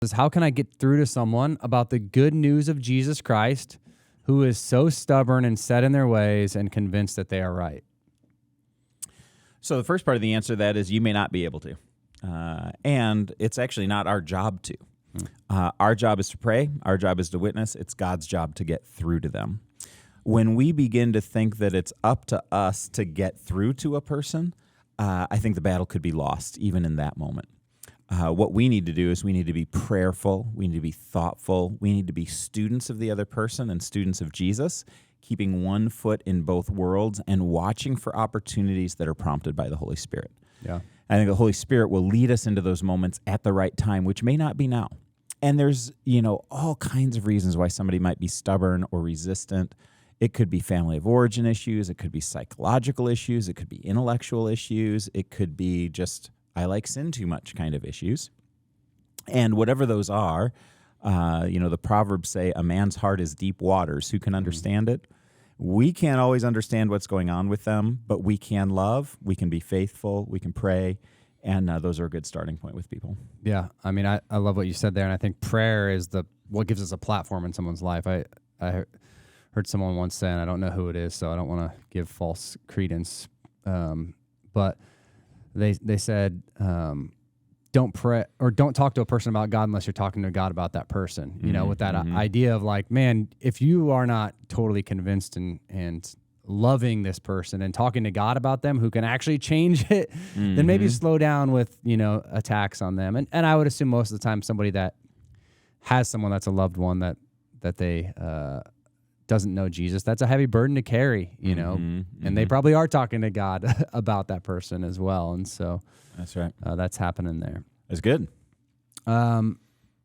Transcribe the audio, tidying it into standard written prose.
is how can I get through to someone about the good news of Jesus Christ who is so stubborn and set in their ways and convinced that they are right? So the first part of the answer to that is you may not be able to. And it's actually not our job to. Our job is to pray. Our job is to witness. It's God's job to get through to them. When we begin to think that it's up to us to get through to a person, I think the battle could be lost even in that moment. What we need to do is we need to be prayerful. We need to be thoughtful. We need to be students of the other person and students of Jesus, keeping one foot in both worlds and watching for opportunities that are prompted by the Holy Spirit. Yeah. I think the Holy Spirit will lead us into those moments at the right time, which may not be now. And there's, all kinds of reasons why somebody might be stubborn or resistant. It could be family of origin issues. It could be psychological issues. It could be intellectual issues. It could be just, I like sin too much kind of issues. And whatever those are, the Proverbs say, a man's heart is deep waters. Who can understand it? We can't always understand what's going on with them, but we can love, we can be faithful, we can pray, and those are a good starting point with people. Yeah, I mean, I love what you said there, and I think prayer is what gives us a platform in someone's life. I heard someone once say, and I don't know who it is, so I don't want to give false credence, but they said, don't pray or don't talk to a person about God unless you're talking to God about that person, with that idea of like, man, if you are not totally convinced and loving this person and talking to God about them who can actually change it, then maybe slow down with, attacks on them. And I would assume most of the time somebody that has someone that's a loved one that they doesn't know Jesus, that's a heavy burden to carry, and they probably are talking to God about that person as well. And so that's right. That's happening there. That's good.